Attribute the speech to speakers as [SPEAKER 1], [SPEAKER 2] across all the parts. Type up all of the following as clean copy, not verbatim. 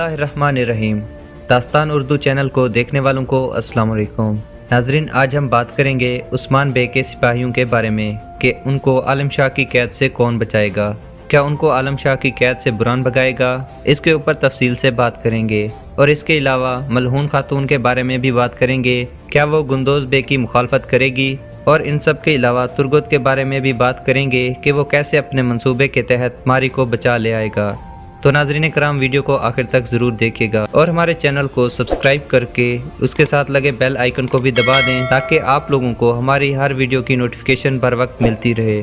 [SPEAKER 1] बिस्मिल्लाहिर्रहमानिर्रहीम। दास्तान उर्दू चैनल को देखने वालों को अस्सलाम वालेकुम। नाजरीन, आज हम बात करेंगे उस्मान बे के सिपाहियों के बारे में कि उनको आलम शाह की कैद से कौन बचाएगा। क्या उनको आलम शाह की कैद से बुरहान भगाएगा? इसके ऊपर तफसील से बात करेंगे और इसके अलावा मलहून खातून के बारे में भी बात करेंगे। क्या वो गुंदोज बे की मुखालफत करेगी? और इन सब के अलावा तुर्गुत के बारे में भी बात करेंगे कि वो कैसे अपने मंसूबे के तहत मारी को बचा ले आएगा। तो नाज़रीन कराम, वीडियो को आखिर तक ज़रूर देखिएगा और हमारे चैनल को सब्सक्राइब करके उसके साथ लगे बेल आइकन को भी दबा दें ताकि आप लोगों को हमारी हर वीडियो की नोटिफिकेशन बर वक्त मिलती रहे।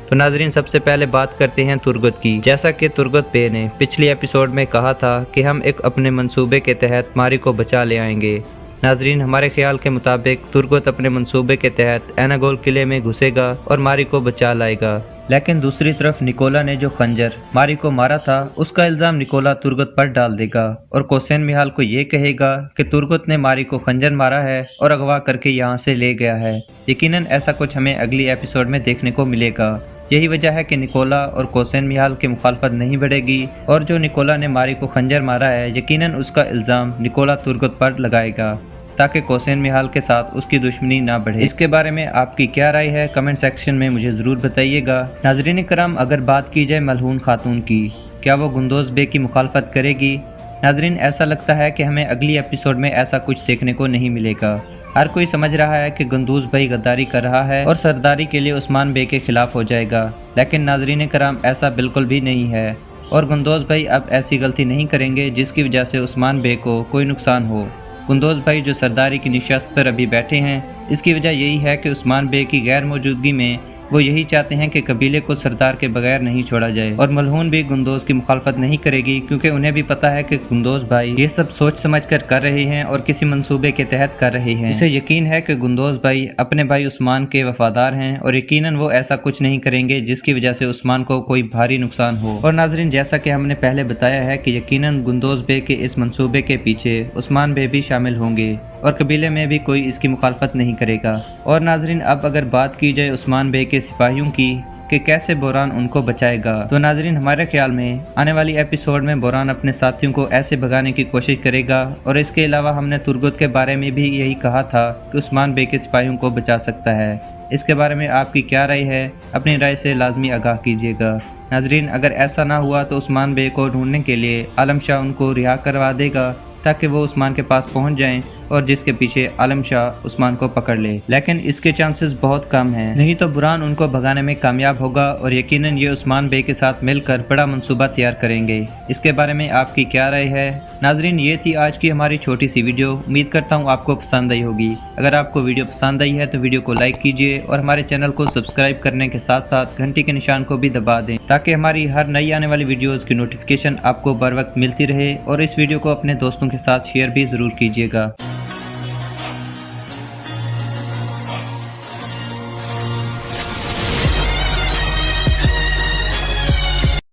[SPEAKER 1] तो नाज़रीन, सबसे पहले बात करते हैं तुर्गुत की। जैसा कि तुर्गुत बे ने पिछली एपिसोड में कहा था कि हम एक अपने मंसूबे के तहत मारी को बचा ले आएंगे। नाजरीन, हमारे ख्याल के मुताबिक तुर्गुत अपने मंसूबे के तहत एनागोल किले में घुसेगा और मारी को बचा लाएगा। लेकिन दूसरी तरफ निकोला ने जो खंजर मारी को मारा था उसका इल्ज़ाम निकोला तुर्गुत पर डाल देगा और कोसेन मिहाल को ये कहेगा कि तुर्गुत ने मारी को खंजर मारा है और अगवा करके यहाँ से ले गया है। यकीनन ऐसा कुछ हमें अगली एपिसोड में देखने को मिलेगा। यही वजह है कि निकोला और कोसेन मिहाल की मुखालफत नहीं बढ़ेगी और जो निकोला ने मारी को खंजर मारा है यकीनन उसका इल्ज़ाम निकोला तुर्गुत पर लगाएगा ताकि कोसेन मिहाल के साथ उसकी दुश्मनी ना बढ़े। इसके बारे में आपकी क्या राय है कमेंट सेक्शन में मुझे ज़रूर बताइएगा। नाजरीन कराम, अगर बात की जाए मलहून खातून की, क्या वो गुंदोज बे की मुखालफत करेगी? नाजरीन, ऐसा लगता है कि हमें अगली एपिसोड में ऐसा कुछ देखने को नहीं मिलेगा। हर कोई समझ रहा है कि गुंदोज भाई गद्दारी कर रहा है और सरदारी के लिए उस्मान बे के खिलाफ हो जाएगा, लेकिन नाजरीन कराम ऐसा बिल्कुल भी नहीं है और गुंदोज भाई अब ऐसी गलती नहीं करेंगे जिसकी वजह से उस्मान बे को कोई नुकसान हो। गुंदोज भाई जो सरदारी की निशस्त पर अभी बैठे हैं, इसकी वजह यही है कि उस्मान बे की गैर मौजूदगी में वो यही चाहते हैं कि कबीले को सरदार के बगैर नहीं छोड़ा जाए। और मलहून भी गुंदोज की मुखालफत नहीं करेगी क्योंकि उन्हें भी पता है कि गुंदोज भाई ये सब सोच समझ कर रहे हैं और किसी मंसूबे के तहत कर रहे हैं। इसे यकीन है कि गुंदोज भाई अपने भाई उस्मान के वफादार हैं और यकीनन वो ऐसा कुछ नहीं करेंगे जिसकी वजह से उस्मान को कोई भारी नुकसान हो। और नाजरीन, जैसा कि हमने पहले बताया है कि यकीनन गुंदोज बे के इस मंसूबे के पीछे उस्मान बे भी शामिल होंगे और कबीले में भी कोई इसकी मुखालफत नहीं करेगा। और नाजरीन, अब अगर बात की जाए उस्मान बे के सिपाहियों की कि कैसे बुरहान उनको बचाएगा, तो नाजरीन हमारे ख्याल में आने वाली एपिसोड में बुरहान अपने साथियों को ऐसे भगाने की कोशिश करेगा। और इसके अलावा हमने तुर्गुत के बारे में भी यही कहा था कि उस्मान बे के सिपाहियों को बचा सकता है। इसके बारे में आपकी क्या राय है? अपनी राय से लाजमी आगाह कीजिएगा। नाजरीन, अगर ऐसा ना हुआ तो उस्मान बे को ढूंढने के लिए आलम शाह उनको रिहा करवा देगा ताकि वो उस्मान के पास पहुंच जाएं और जिसके पीछे आलम शाह उस्मान को पकड़ ले। लेकिन इसके चांसेस बहुत कम हैं, नहीं तो बुरहान उनको भगाने में कामयाब होगा और यकीनन ये उस्मान बे के साथ मिलकर बड़ा मंसूबा तैयार करेंगे। इसके बारे में आपकी क्या राय है? नाजरीन, ये थी आज की हमारी छोटी सी वीडियो। उम्मीद करता हूँ आपको पसंद आई होगी। अगर आपको वीडियो पसंद आई है तो वीडियो को लाइक कीजिए और हमारे चैनल को सब्सक्राइब करने के साथ साथ घंटी के निशान को भी दबा दें ताकि हमारी हर नई आने वाली वीडियोज़ की नोटिफिकेशन आपको बर वक्त मिलती रहे। और इस वीडियो को अपने दोस्तों के साथ शेयर भी ज़रूर कीजिएगा।